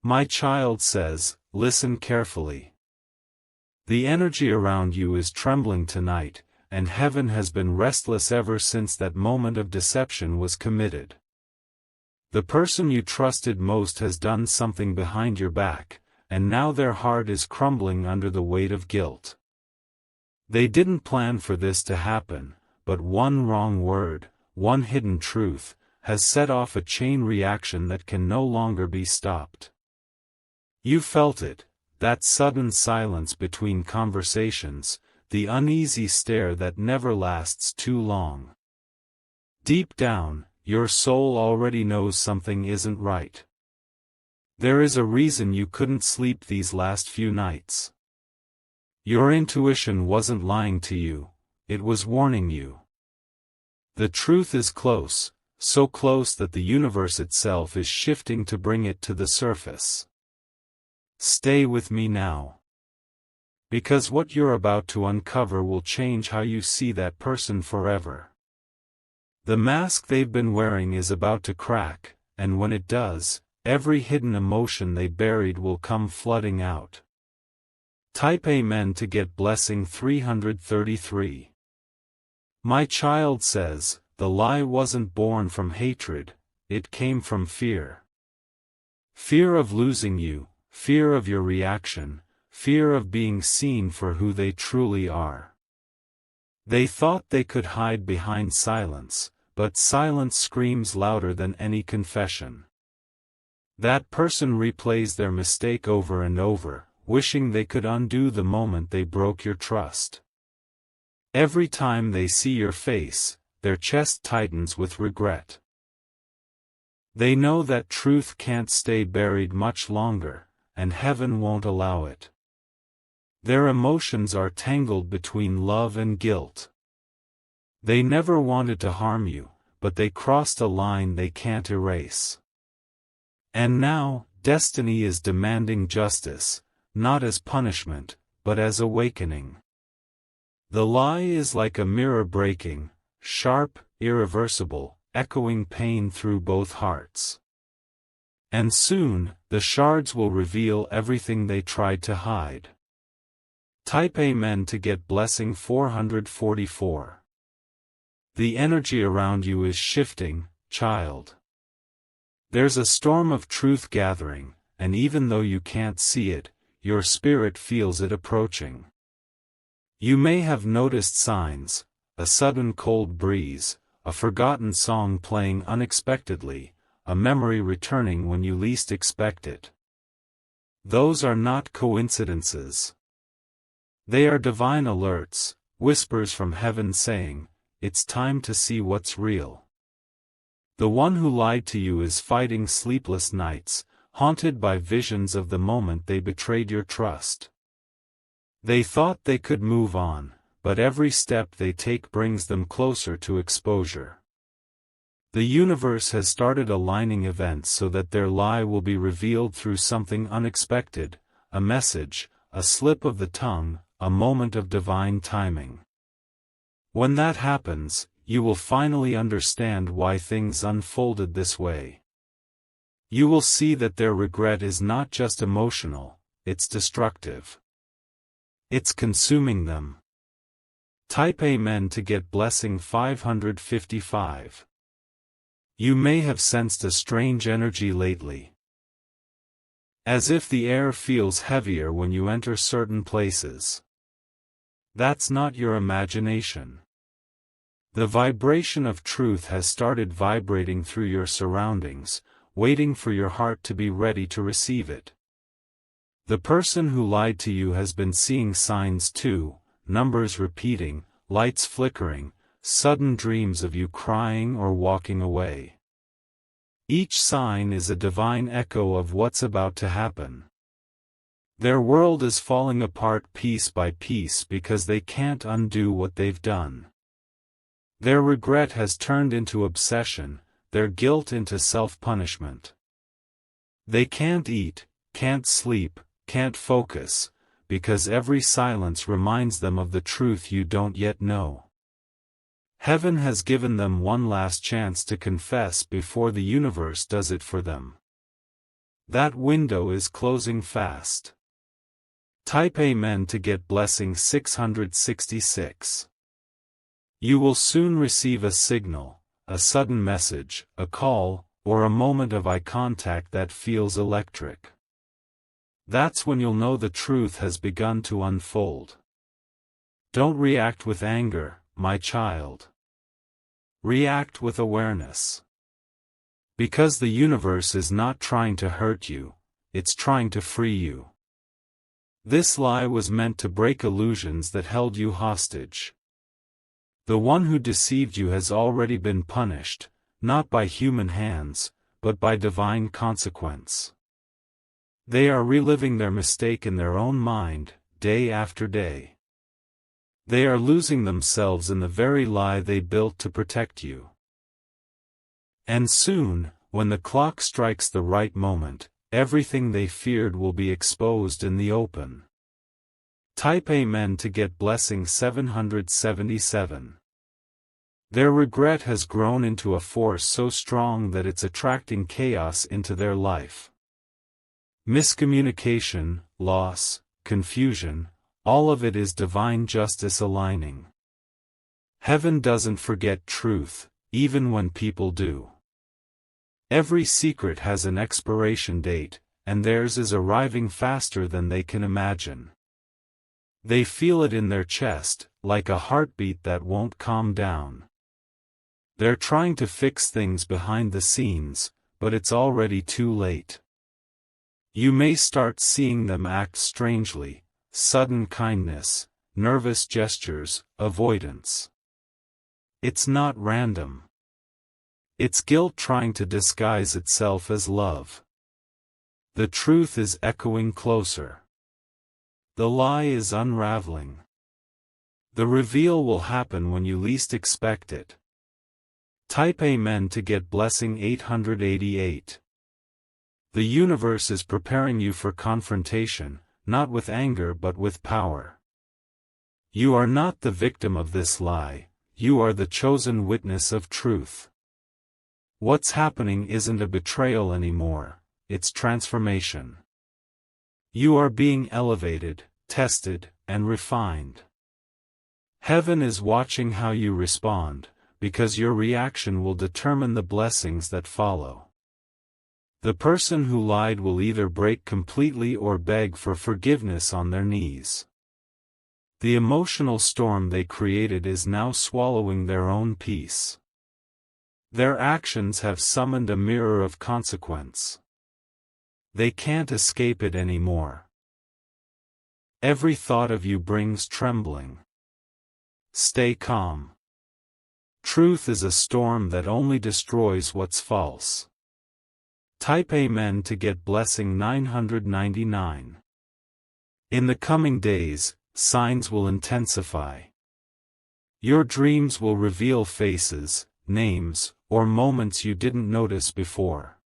My child says, listen carefully. The energy around you is trembling tonight, and heaven has been restless ever since that moment of deception was committed. The person you trusted most has done something behind your back, and now their heart is crumbling under the weight of guilt. They didn't plan for this to happen, but one wrong word, one hidden truth, has set off a chain reaction that can no longer be stopped. You felt it, that sudden silence between conversations, the uneasy stare that never lasts too long. Deep down, your soul already knows something isn't right. There is a reason you couldn't sleep these last few nights. Your intuition wasn't lying to you, it was warning you. The truth is close, so close that the universe itself is shifting to bring it to the surface. Stay with me now. Because what you're about to uncover will change how you see that person forever. The mask they've been wearing is about to crack, and when it does, every hidden emotion they buried will come flooding out. Type Amen to get blessing 333. My child says, the lie wasn't born from hatred, it came from fear. Fear of losing you, fear of your reaction, fear of being seen for who they truly are. They thought they could hide behind silence, but silence screams louder than any confession. That person replays their mistake over and over, wishing they could undo the moment they broke your trust. Every time they see your face, their chest tightens with regret. They know that truth can't stay buried much longer, and heaven won't allow it. Their emotions are tangled between love and guilt. They never wanted to harm you, but they crossed a line they can't erase. And now, destiny is demanding justice, not as punishment, but as awakening. The lie is like a mirror breaking, sharp, irreversible, echoing pain through both hearts. And soon, the shards will reveal everything they tried to hide. Type Amen to get blessing 444. The energy around you is shifting, child. There's a storm of truth gathering, and even though you can't see it, your spirit feels it approaching. You may have noticed signs, a sudden cold breeze, a forgotten song playing unexpectedly, a memory returning when you least expect it. Those are not coincidences. They are divine alerts, whispers from heaven saying, it's time to see what's real. The one who lied to you is fighting sleepless nights, haunted by visions of the moment they betrayed your trust. They thought they could move on, but every step they take brings them closer to exposure. The universe has started aligning events so that their lie will be revealed through something unexpected, a message, a slip of the tongue, a moment of divine timing. When that happens, you will finally understand why things unfolded this way. You will see that their regret is not just emotional, it's destructive. It's consuming them. Type Amen to get blessing 555. You may have sensed a strange energy lately. As if the air feels heavier when you enter certain places. That's not your imagination. The vibration of truth has started vibrating through your surroundings, waiting for your heart to be ready to receive it. The person who lied to you has been seeing signs too, numbers repeating, lights flickering, sudden dreams of you crying or walking away. Each sign is a divine echo of what's about to happen. Their world is falling apart piece by piece because they can't undo what they've done. Their regret has turned into obsession, their guilt into self-punishment. They can't eat, can't sleep, can't focus, because every silence reminds them of the truth you don't yet know. Heaven has given them one last chance to confess before the universe does it for them. That window is closing fast. Type Amen to get blessing 666. You will soon receive a signal, a sudden message, a call, or a moment of eye contact that feels electric. That's when you'll know the truth has begun to unfold. Don't react with anger, my child. React with awareness. Because the universe is not trying to hurt you, it's trying to free you. This lie was meant to break illusions that held you hostage. The one who deceived you has already been punished, not by human hands, but by divine consequence. They are reliving their mistake in their own mind, day after day. They are losing themselves in the very lie they built to protect you. And soon, when the clock strikes the right moment, everything they feared will be exposed in the open. Type Amen to get blessing 777. Their regret has grown into a force so strong that it's attracting chaos into their life. Miscommunication, loss, confusion, all of it is divine justice aligning. Heaven doesn't forget truth, even when people do. Every secret has an expiration date, and theirs is arriving faster than they can imagine. They feel it in their chest, like a heartbeat that won't calm down. They're trying to fix things behind the scenes, but it's already too late. You may start seeing them act strangely, sudden kindness, nervous gestures, avoidance. It's not random. It's guilt trying to disguise itself as love. The truth is echoing closer. The lie is unraveling. The reveal will happen when you least expect it. Type Amen to get blessing 888. The universe is preparing you for confrontation, not with anger but with power. You are not the victim of this lie, you are the chosen witness of truth. What's happening isn't a betrayal anymore, it's transformation. You are being elevated, tested, and refined. Heaven is watching how you respond, because your reaction will determine the blessings that follow. The person who lied will either break completely or beg for forgiveness on their knees. The emotional storm they created is now swallowing their own peace. Their actions have summoned a mirror of consequence. They can't escape it anymore. Every thought of you brings trembling. Stay calm. Truth is a storm that only destroys what's false. Type Amen to get blessing 999. In the coming days, signs will intensify. Your dreams will reveal faces, names, or moments you didn't notice before.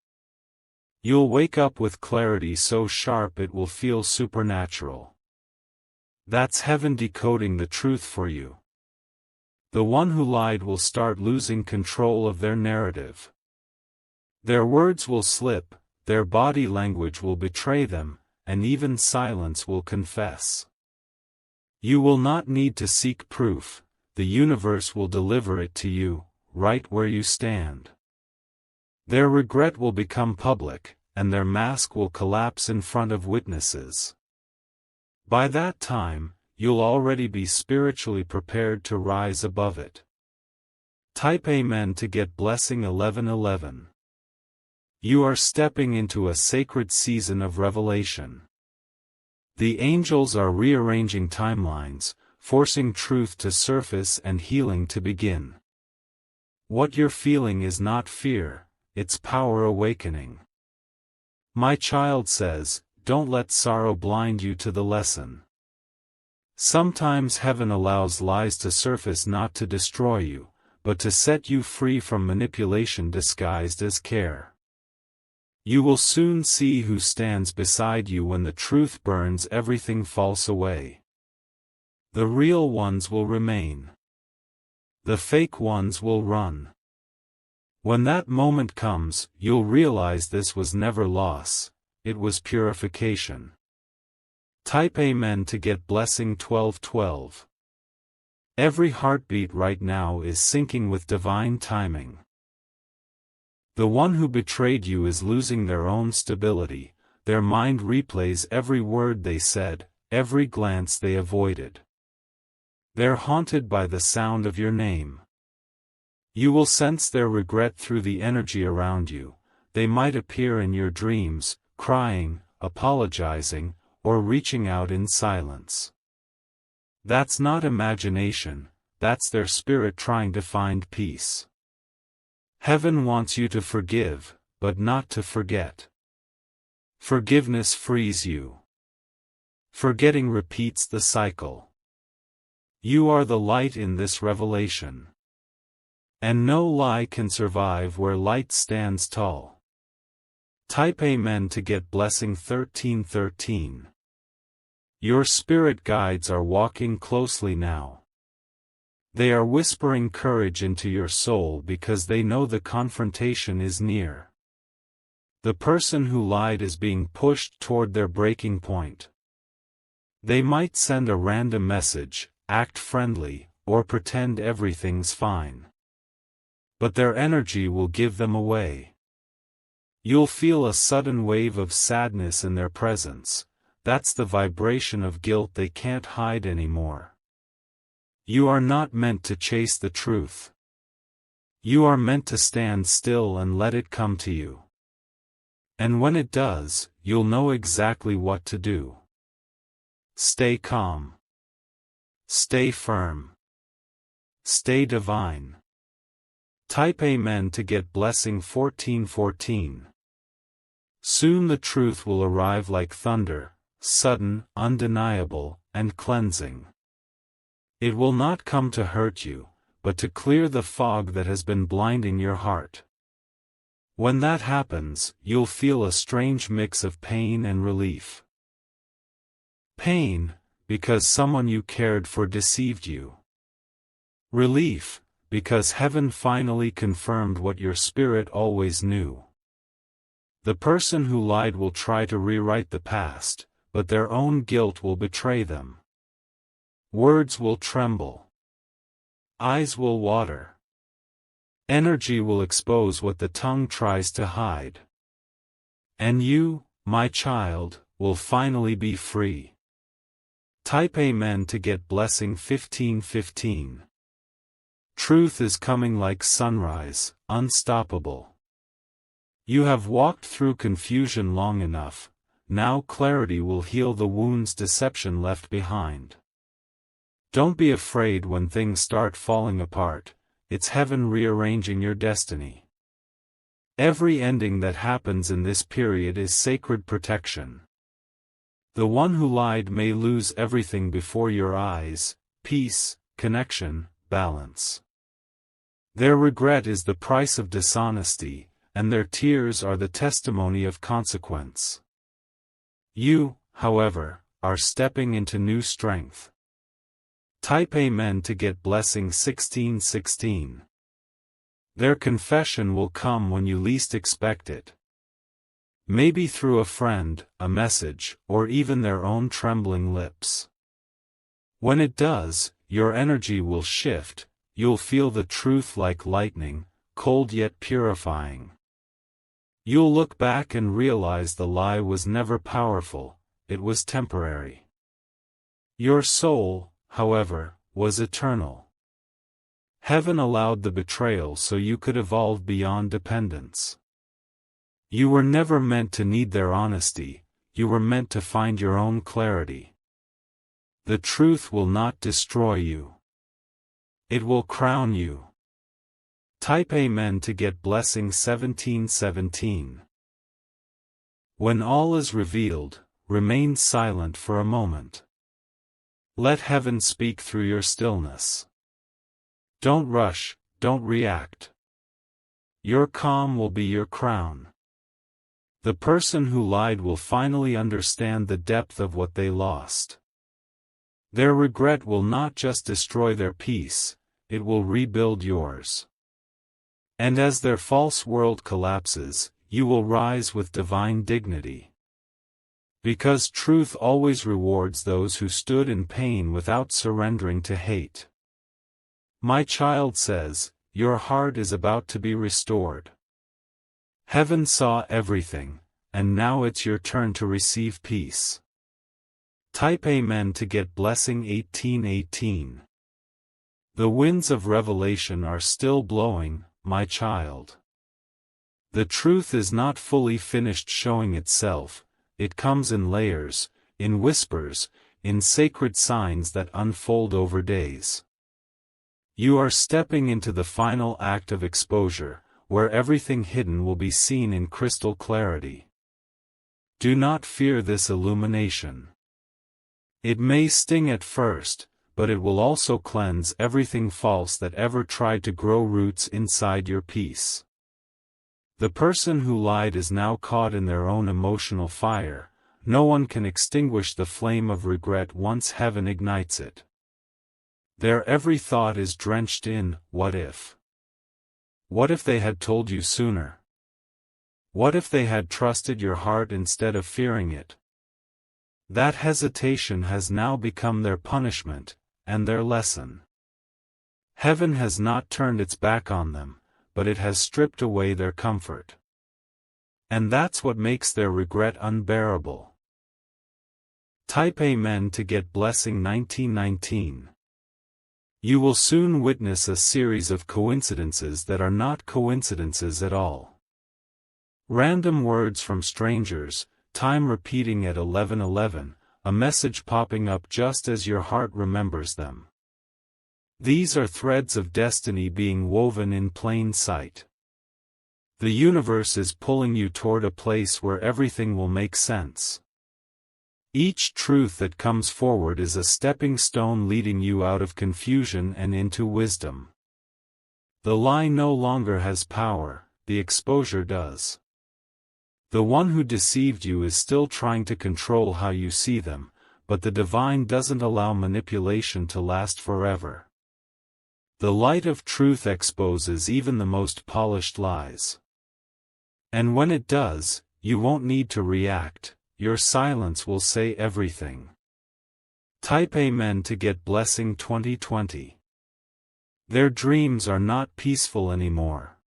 You'll wake up with clarity so sharp it will feel supernatural. That's heaven decoding the truth for you. The one who lied will start losing control of their narrative. Their words will slip, their body language will betray them, and even silence will confess. You will not need to seek proof, the universe will deliver it to you, right where you stand. Their regret will become public, and their mask will collapse in front of witnesses. By that time, you'll already be spiritually prepared to rise above it. Type Amen to get blessing 1111. You are stepping into a sacred season of revelation. The angels are rearranging timelines, forcing truth to surface and healing to begin. What you're feeling is not fear, it's power awakening. My child says, don't let sorrow blind you to the lesson. Sometimes heaven allows lies to surface not to destroy you, but to set you free from manipulation disguised as care. You will soon see who stands beside you when the truth burns everything false away. The real ones will remain. The fake ones will run. When that moment comes, you'll realize this was never loss, it was purification. Type Amen to get blessing 1212. Every heartbeat right now is syncing with divine timing. The one who betrayed you is losing their own stability, their mind replays every word they said, every glance they avoided. They're haunted by the sound of your name. You will sense their regret through the energy around you. They might appear in your dreams, crying, apologizing, or reaching out in silence. That's not imagination, that's their spirit trying to find peace. Heaven wants you to forgive, but not to forget. Forgiveness frees you. Forgetting repeats the cycle. You are the light in this revelation. And no lie can survive where light stands tall. Type Amen to get blessing 1313. Your spirit guides are walking closely now. They are whispering courage into your soul because they know the confrontation is near. The person who lied is being pushed toward their breaking point. They might send a random message, act friendly, or pretend everything's fine. But their energy will give them away. You'll feel a sudden wave of sadness in their presence. That's the vibration of guilt they can't hide anymore. You are not meant to chase the truth. You are meant to stand still and let it come to you. And when it does, you'll know exactly what to do. Stay calm. Stay firm. Stay divine. Type Amen to get blessing 1414. Soon the truth will arrive like thunder, sudden, undeniable, and cleansing. It will not come to hurt you, but to clear the fog that has been blinding your heart. When that happens, you'll feel a strange mix of pain and relief. Pain, because someone you cared for deceived you. Relief, because heaven finally confirmed what your spirit always knew. The person who lied will try to rewrite the past, but their own guilt will betray them. Words will tremble. Eyes will water. Energy will expose what the tongue tries to hide. And you, my child, will finally be free. Type Amen to get blessing 1515. Truth is coming like sunrise, unstoppable. You have walked through confusion long enough, now clarity will heal the wounds deception left behind. Don't be afraid when things start falling apart, it's heaven rearranging your destiny. Every ending that happens in this period is sacred protection. The one who lied may lose everything before your eyes: peace, connection, balance. Their regret is the price of dishonesty, and their tears are the testimony of consequence. You, however, are stepping into new strength. Type Amen to get blessing 1616. Their confession will come when you least expect it. Maybe through a friend, a message, or even their own trembling lips. When it does, your energy will shift. You'll feel the truth like lightning, cold yet purifying. You'll look back and realize the lie was never powerful, it was temporary. Your soul, however, was eternal. Heaven allowed the betrayal so you could evolve beyond dependence. You were never meant to need their honesty, you were meant to find your own clarity. The truth will not destroy you. It will crown you. Type Amen to get blessing 1717. When all is revealed, remain silent for a moment. Let heaven speak through your stillness. Don't rush, don't react. Your calm will be your crown. The person who lied will finally understand the depth of what they lost. Their regret will not just destroy their peace, it will rebuild yours. And as their false world collapses, you will rise with divine dignity. Because truth always rewards those who stood in pain without surrendering to hate. My child says, your heart is about to be restored. Heaven saw everything, and now it's your turn to receive peace. Type Amen to get blessing 1818. The winds of revelation are still blowing, my child. The truth is not fully finished showing itself. It comes in layers, in whispers, in sacred signs that unfold over days. You are stepping into the final act of exposure, where everything hidden will be seen in crystal clarity. Do not fear this illumination. It may sting at first, but it will also cleanse everything false that ever tried to grow roots inside your peace. The person who lied is now caught in their own emotional fire. No one can extinguish the flame of regret once heaven ignites it. Their every thought is drenched in, what if? What if they had told you sooner? What if they had trusted your heart instead of fearing it? That hesitation has now become their punishment, and their lesson. Heaven has not turned its back on them, but it has stripped away their comfort. And that's what makes their regret unbearable. Type Amen to get blessing 1919. You will soon witness a series of coincidences that are not coincidences at all. Random words from strangers, time repeating at 11:11, a message popping up just as your heart remembers them. These are threads of destiny being woven in plain sight. The universe is pulling you toward a place where everything will make sense. Each truth that comes forward is a stepping stone leading you out of confusion and into wisdom. The lie no longer has power, the exposure does. The one who deceived you is still trying to control how you see them, but the divine doesn't allow manipulation to last forever. The light of truth exposes even the most polished lies. And when it does, you won't need to react, your silence will say everything. Type Amen to get blessing 2020. Their dreams are not peaceful anymore.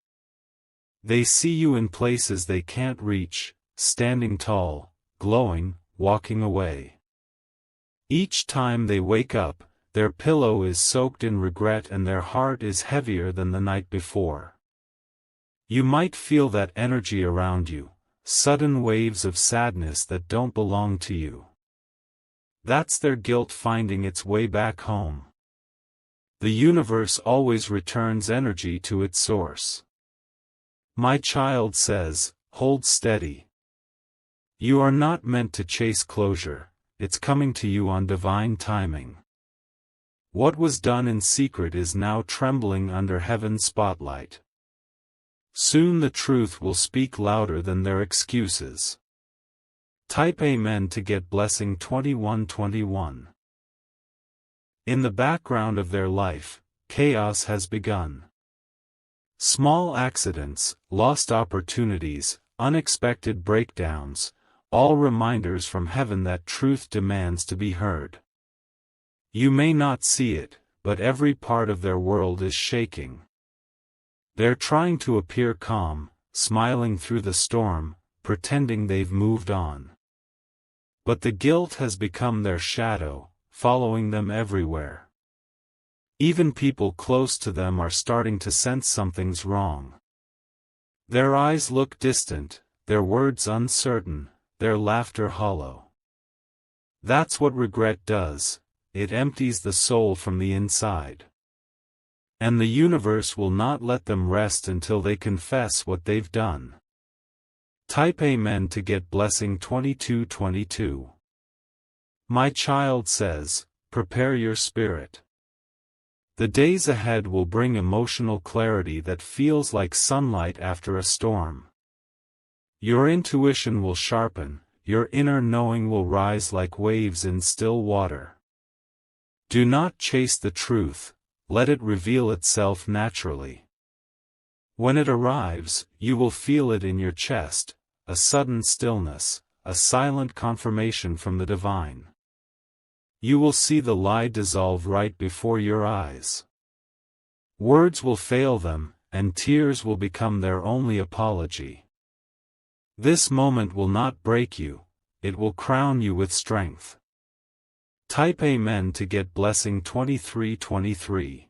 They see you in places they can't reach, standing tall, glowing, walking away. Each time they wake up, their pillow is soaked in regret and their heart is heavier than the night before. You might feel that energy around you, sudden waves of sadness that don't belong to you. That's their guilt finding its way back home. The universe always returns energy to its source. My child says, hold steady. You are not meant to chase closure, it's coming to you on divine timing. What was done in secret is now trembling under heaven's spotlight. Soon the truth will speak louder than their excuses. Type Amen to get blessing 2121. In the background of their life, chaos has begun. Small accidents, lost opportunities, unexpected breakdowns, all reminders from heaven that truth demands to be heard. You may not see it, but every part of their world is shaking. They're trying to appear calm, smiling through the storm, pretending they've moved on. But the guilt has become their shadow, following them everywhere. Even people close to them are starting to sense something's wrong. Their eyes look distant, their words uncertain, their laughter hollow. That's what regret does. It empties the soul from the inside. And the universe will not let them rest until they confess what they've done. Type Amen to get blessing 2222. My child says, prepare your spirit. The days ahead will bring emotional clarity that feels like sunlight after a storm. Your intuition will sharpen, your inner knowing will rise like waves in still water. Do not chase the truth, let it reveal itself naturally. When it arrives, you will feel it in your chest, a sudden stillness, a silent confirmation from the divine. You will see the lie dissolve right before your eyes. Words will fail them, and tears will become their only apology. This moment will not break you, it will crown you with strength. Type Amen to get blessing 2323.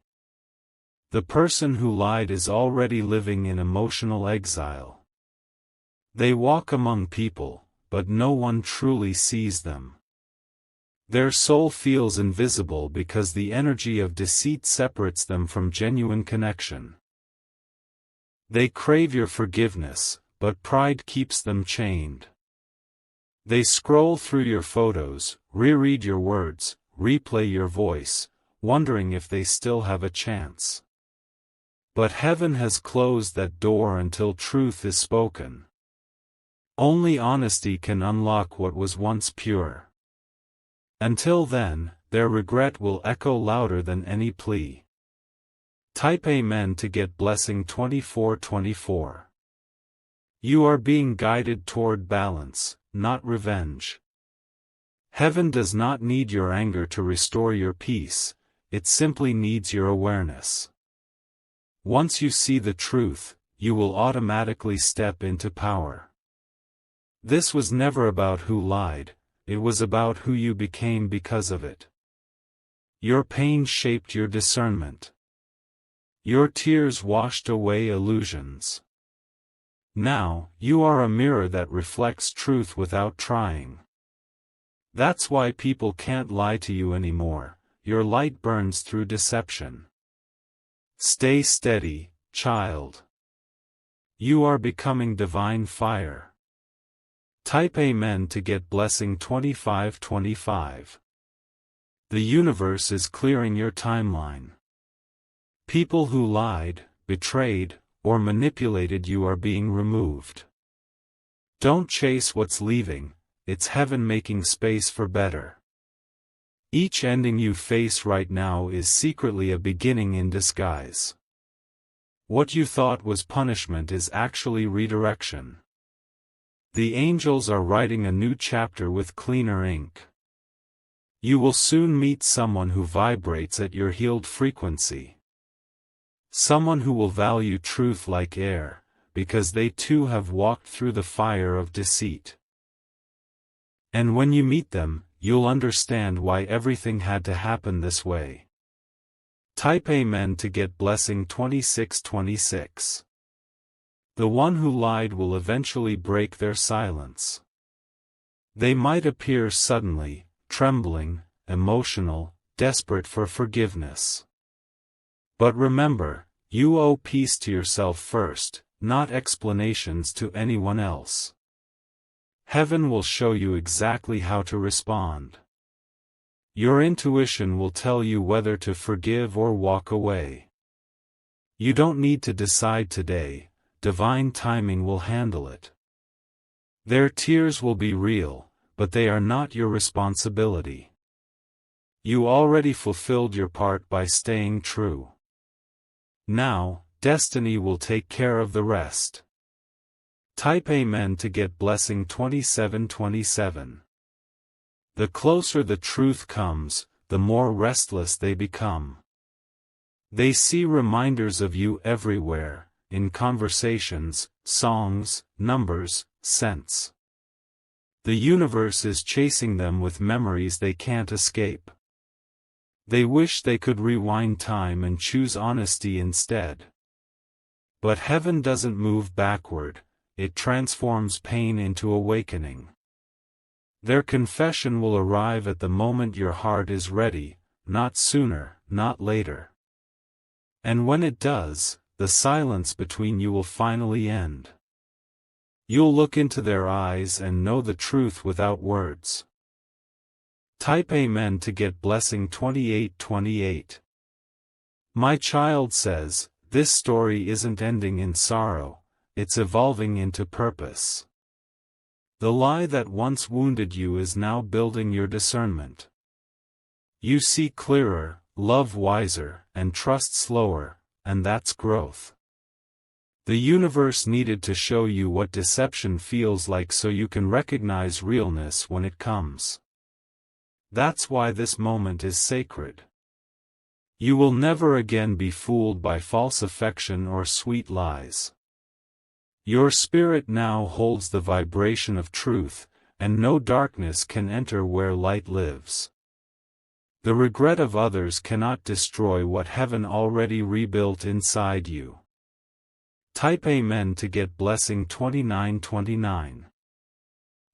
The person who lied is already living in emotional exile. They walk among people, but no one truly sees them. Their soul feels invisible because the energy of deceit separates them from genuine connection. They crave your forgiveness, but pride keeps them chained. They scroll through your photos, reread your words, replay your voice, wondering if they still have a chance. But heaven has closed that door until truth is spoken. Only honesty can unlock what was once pure. Until then, their regret will echo louder than any plea. Type Amen to get blessing 2424. You are being guided toward balance, not revenge. Heaven does not need your anger to restore your peace, it simply needs your awareness. Once you see the truth, you will automatically step into power. This was never about who lied, it was about who you became because of it. Your pain shaped your discernment. Your tears washed away illusions. Now, you are a mirror that reflects truth without trying. That's why people can't lie to you anymore, your light burns through deception. Stay steady, child. You are becoming divine fire. Type Amen to get blessing 2525. The universe is clearing your timeline. People who lied, betrayed, or manipulated you are being removed. Don't chase what's leaving, it's heaven making space for better. Each ending you face right now is secretly a beginning in disguise. What you thought was punishment is actually redirection. The angels are writing a new chapter with cleaner ink. You will soon meet someone who vibrates at your healed frequency. Someone who will value truth like air, because they too have walked through the fire of deceit. And when you meet them, you'll understand why everything had to happen this way. Type Amen to get blessing 2626. The one who lied will eventually break their silence. They might appear suddenly, trembling, emotional, desperate for forgiveness. But remember, you owe peace to yourself first, not explanations to anyone else. Heaven will show you exactly how to respond. Your intuition will tell you whether to forgive or walk away. You don't need to decide today, divine timing will handle it. Their tears will be real, but they are not your responsibility. You already fulfilled your part by staying true. Now, destiny will take care of the rest. Type Amen to get blessing 2727. The closer the truth comes, the more restless they become. They see reminders of you everywhere, in conversations, songs, numbers, scents. The universe is chasing them with memories they can't escape. They wish they could rewind time and choose honesty instead. But heaven doesn't move backward, it transforms pain into awakening. Their confession will arrive at the moment your heart is ready, not sooner, not later. And when it does, the silence between you will finally end. You'll look into their eyes and know the truth without words. Type Amen to get blessing 2828. My child says, this story isn't ending in sorrow, it's evolving into purpose. The lie that once wounded you is now building your discernment. You see clearer, love wiser, and trust slower, and that's growth. The universe needed to show you what deception feels like so you can recognize realness when it comes. That's why this moment is sacred. You will never again be fooled by false affection or sweet lies. Your spirit now holds the vibration of truth, and no darkness can enter where light lives. The regret of others cannot destroy what heaven already rebuilt inside you. Type Amen to get blessing 2929.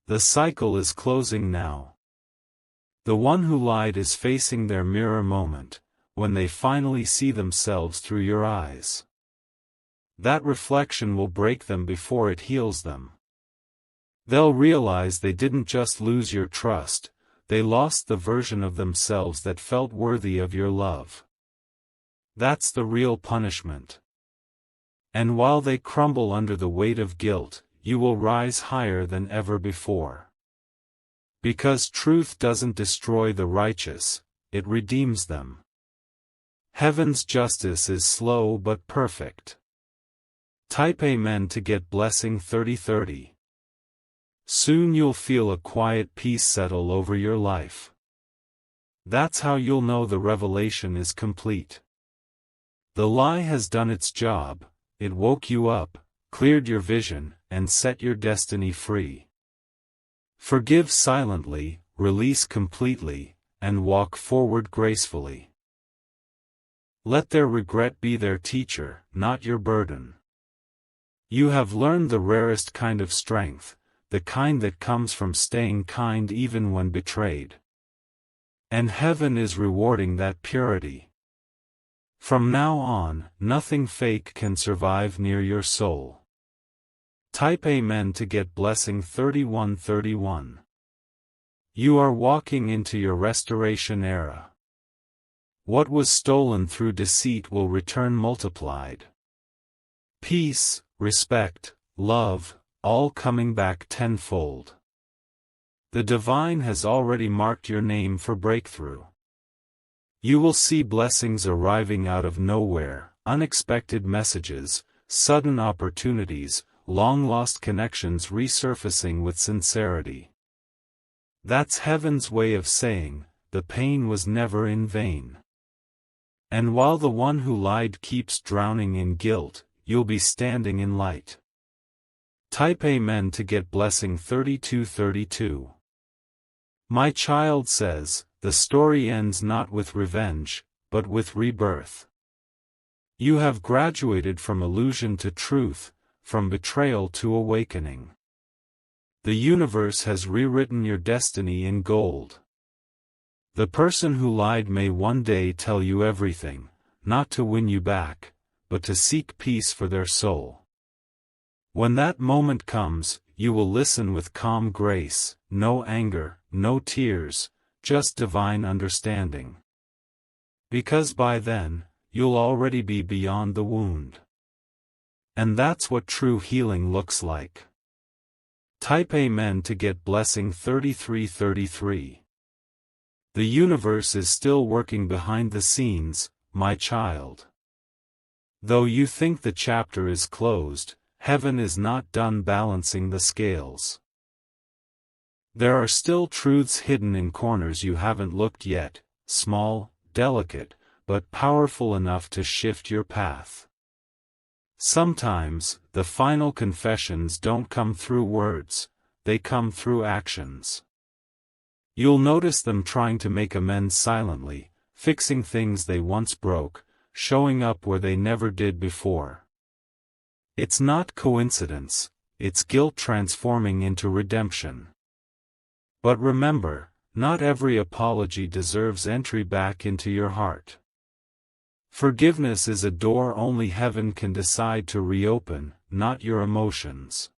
The cycle is closing now. The one who lied is facing their mirror moment, when they finally see themselves through your eyes. That reflection will break them before it heals them. They'll realize they didn't just lose your trust, they lost the version of themselves that felt worthy of your love. That's the real punishment. And while they crumble under the weight of guilt, you will rise higher than ever before. Because truth doesn't destroy the righteous, it redeems them. Heaven's justice is slow but perfect. Type Amen to get blessing 3030. Soon you'll feel a quiet peace settle over your life. That's how you'll know the revelation is complete. The lie has done its job. It woke you up, cleared your vision, and set your destiny free. Forgive silently, release completely, and walk forward gracefully. Let their regret be their teacher, not your burden. You have learned the rarest kind of strength, the kind that comes from staying kind even when betrayed. And heaven is rewarding that purity. From now on, nothing fake can survive near your soul. Type Amen to get blessing 3131. You are walking into your restoration era. What was stolen through deceit will return multiplied. Peace, respect, love, all coming back tenfold. The divine has already marked your name for breakthrough. You will see blessings arriving out of nowhere, unexpected messages, sudden opportunities, long-lost connections resurfacing with sincerity. That's heaven's way of saying, the pain was never in vain. And while the one who lied keeps drowning in guilt, you'll be standing in light. Type Amen to get blessing 3232. My child says, the story ends not with revenge, but with rebirth. You have graduated from illusion to truth, from betrayal to awakening. The universe has rewritten your destiny in gold. The person who lied may one day tell you everything, not to win you back, but to seek peace for their soul. When that moment comes, you will listen with calm grace, no anger, no tears, just divine understanding. Because by then, you'll already be beyond the wound. And that's what true healing looks like. Type Amen to get blessing 3333. The universe is still working behind the scenes, my child. Though you think the chapter is closed, heaven is not done balancing the scales. There are still truths hidden in corners you haven't looked yet, small, delicate, but powerful enough to shift your path. Sometimes, the final confessions don't come through words, they come through actions. You'll notice them trying to make amends silently, fixing things they once broke, showing up where they never did before. It's not coincidence, it's guilt transforming into redemption. But remember, not every apology deserves entry back into your heart. Forgiveness is a door only heaven can decide to reopen, not your emotions.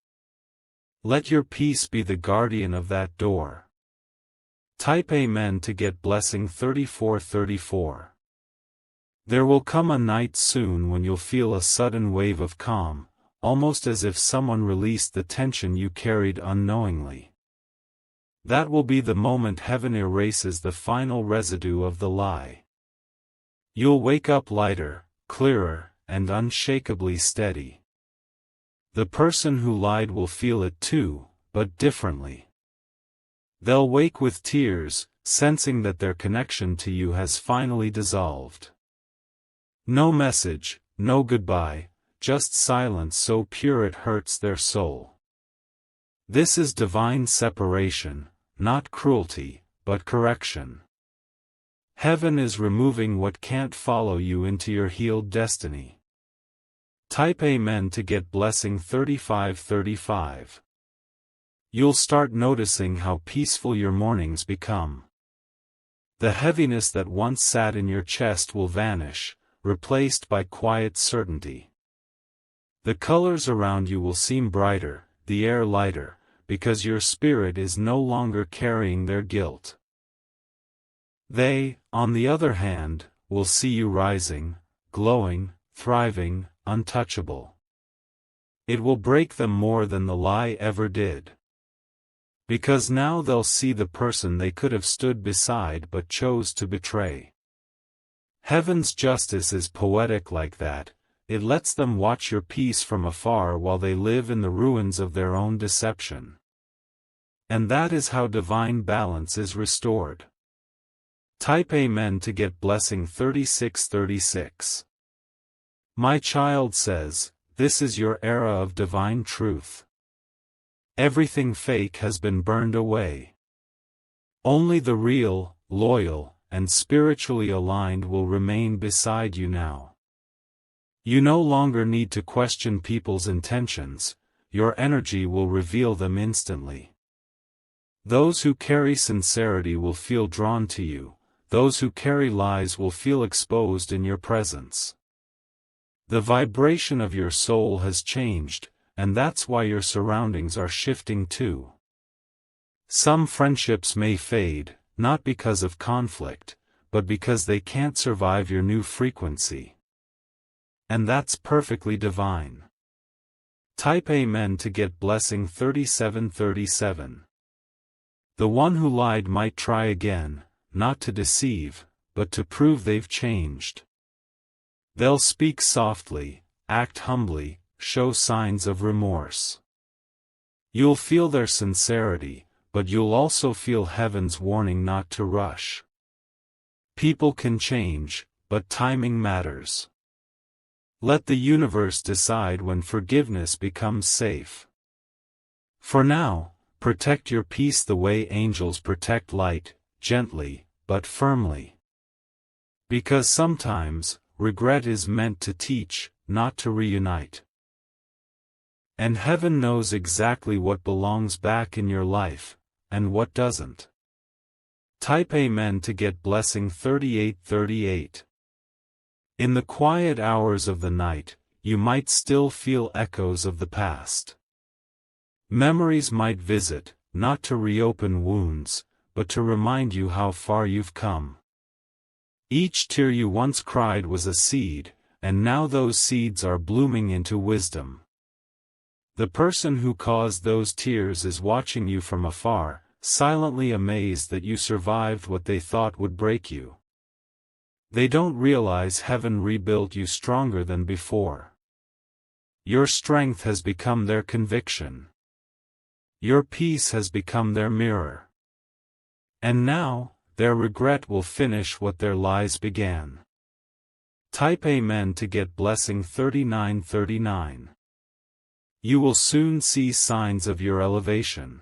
Let your peace be the guardian of that door. Type Amen to get blessing 3434. There will come a night soon when you'll feel a sudden wave of calm, almost as if someone released the tension you carried unknowingly. That will be the moment heaven erases the final residue of the lie. You'll wake up lighter, clearer, and unshakably steady. The person who lied will feel it too, but differently. They'll wake with tears, sensing that their connection to you has finally dissolved. No message, no goodbye, just silence so pure it hurts their soul. This is divine separation, not cruelty, but correction. Heaven is removing what can't follow you into your healed destiny. Type Amen to get blessing 3535. You'll start noticing how peaceful your mornings become. The heaviness that once sat in your chest will vanish, replaced by quiet certainty. The colors around you will seem brighter, the air lighter, because your spirit is no longer carrying their guilt. They, on the other hand, will see you rising, glowing, thriving, untouchable. It will break them more than the lie ever did. Because now they'll see the person they could have stood beside but chose to betray. Heaven's justice is poetic like that. It lets them watch your peace from afar while they live in the ruins of their own deception. And that is how divine balance is restored. Type Amen to get blessing 3636. My child says, this is your era of divine truth. Everything fake has been burned away. Only the real, loyal, and spiritually aligned will remain beside you now. You no longer need to question people's intentions, your energy will reveal them instantly. Those who carry sincerity will feel drawn to you, those who carry lies will feel exposed in your presence. The vibration of your soul has changed, and that's why your surroundings are shifting too. Some friendships may fade, not because of conflict, but because they can't survive your new frequency. And that's perfectly divine. Type Amen to get blessing 3737. The one who lied might try again, not to deceive, but to prove they've changed. They'll speak softly, act humbly, show signs of remorse. You'll feel their sincerity, but you'll also feel heaven's warning not to rush. People can change, but timing matters. Let the universe decide when forgiveness becomes safe. For now, protect your peace the way angels protect light, gently, but firmly. Because sometimes, regret is meant to teach, not to reunite. And heaven knows exactly what belongs back in your life, and what doesn't. Type Amen to get blessing 3838. In the quiet hours of the night, you might still feel echoes of the past. Memories might visit, not to reopen wounds, but to remind you how far you've come. Each tear you once cried was a seed, and now those seeds are blooming into wisdom. The person who caused those tears is watching you from afar, silently amazed that you survived what they thought would break you. They don't realize heaven rebuilt you stronger than before. Your strength has become their conviction. Your peace has become their mirror. And now, their regret will finish what their lies began. Type Amen to get blessing 3939. You will soon see signs of your elevation.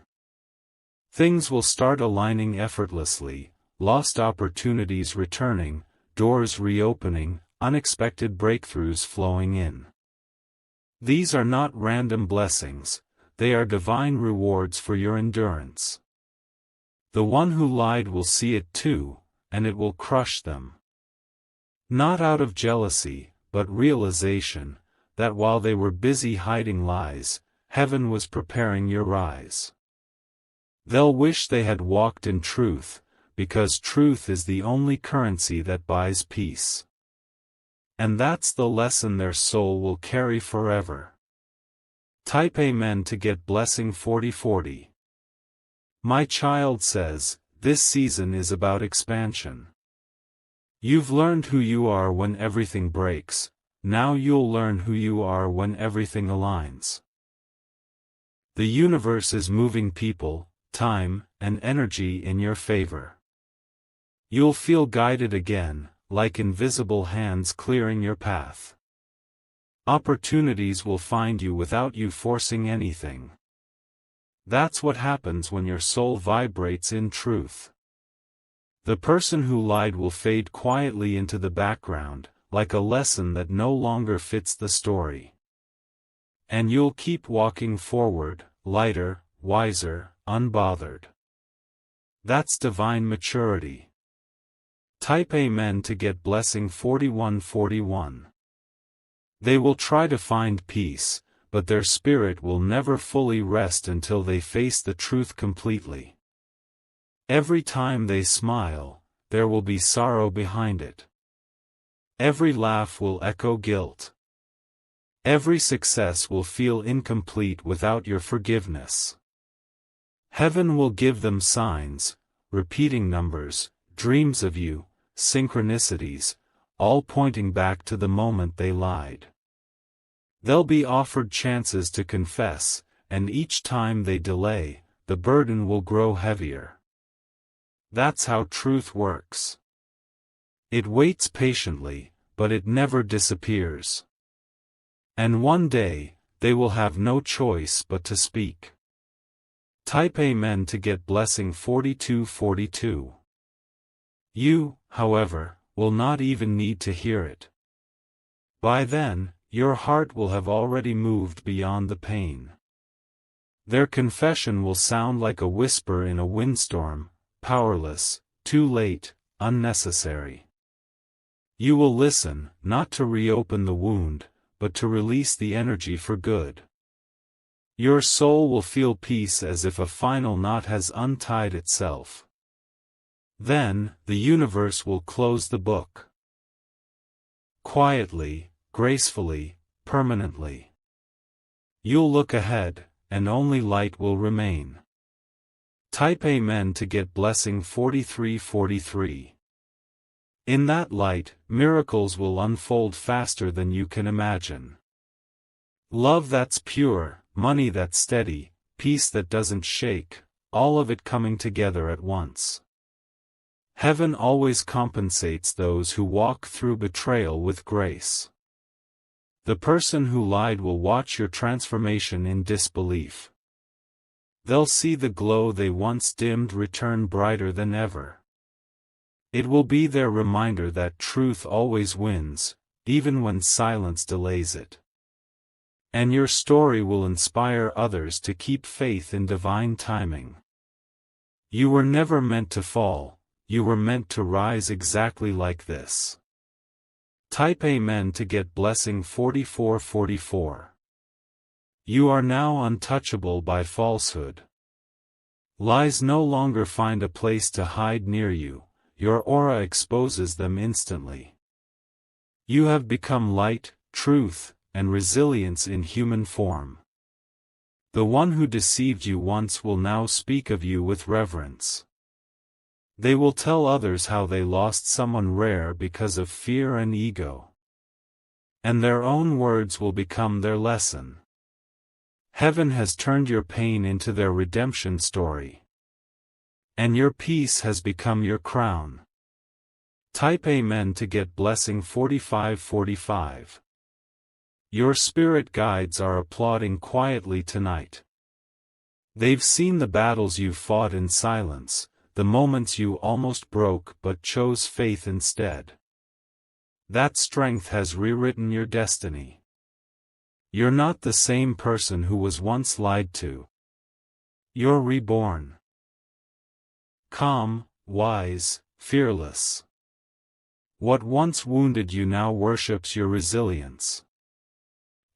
Things will start aligning effortlessly, lost opportunities returning, doors reopening, unexpected breakthroughs flowing in. These are not random blessings, they are divine rewards for your endurance. The one who lied will see it too, and it will crush them. Not out of jealousy, but realization, that while they were busy hiding lies, heaven was preparing your rise. They'll wish they had walked in truth, because truth is the only currency that buys peace. And that's the lesson their soul will carry forever. Type Amen to get blessing 4040. My child says, this season is about expansion. You've learned who you are when everything breaks, now you'll learn who you are when everything aligns. The universe is moving people, time, and energy in your favor. You'll feel guided again, like invisible hands clearing your path. Opportunities will find you without you forcing anything. That's what happens when your soul vibrates in truth. The person who lied will fade quietly into the background, like a lesson that no longer fits the story. And you'll keep walking forward, lighter, wiser, unbothered. That's divine maturity. Type Amen to get blessing 4141. They will try to find peace, but their spirit will never fully rest until they face the truth completely. Every time they smile, there will be sorrow behind it. Every laugh will echo guilt. Every success will feel incomplete without your forgiveness. Heaven will give them signs, repeating numbers, dreams of you, synchronicities, all pointing back to the moment they lied. They'll be offered chances to confess, and each time they delay, the burden will grow heavier. That's how truth works. It waits patiently, but it never disappears. And one day, they will have no choice but to speak. Type Amen to get blessing 4242. You, however, will not even need to hear it. By then, your heart will have already moved beyond the pain. Their confession will sound like a whisper in a windstorm, powerless, too late, unnecessary. You will listen, not to reopen the wound, but to release the energy for good. Your soul will feel peace as if a final knot has untied itself. Then, the universe will close the book. Quietly, gracefully, permanently. You'll look ahead, and only light will remain. Type Amen to get blessing 4343. In that light, miracles will unfold faster than you can imagine. Love that's pure, money that's steady, peace that doesn't shake, all of it coming together at once. Heaven always compensates those who walk through betrayal with grace. The person who lied will watch your transformation in disbelief. They'll see the glow they once dimmed return brighter than ever. It will be their reminder that truth always wins, even when silence delays it. And your story will inspire others to keep faith in divine timing. You were never meant to fall, you were meant to rise exactly like this. Type Amen to get blessing 4444. You are now untouchable by falsehood. Lies no longer find a place to hide near you, your aura exposes them instantly. You have become light, truth, and resilience in human form. The one who deceived you once will now speak of you with reverence. They will tell others how they lost someone rare because of fear and ego. And their own words will become their lesson. Heaven has turned your pain into their redemption story. And your peace has become your crown. Type Amen to get blessing 4545. Your spirit guides are applauding quietly tonight. They've seen the battles you fought in silence, the moments you almost broke but chose faith instead. That strength has rewritten your destiny. You're not the same person who was once lied to. You're reborn. Calm, wise, fearless. What once wounded you now worships your resilience.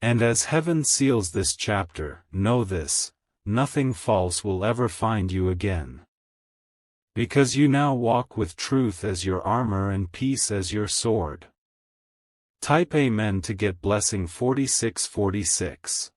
And as heaven seals this chapter, know this: nothing false will ever find you again. Because you now walk with truth as your armor and peace as your sword. Type Amen to get blessing 4646.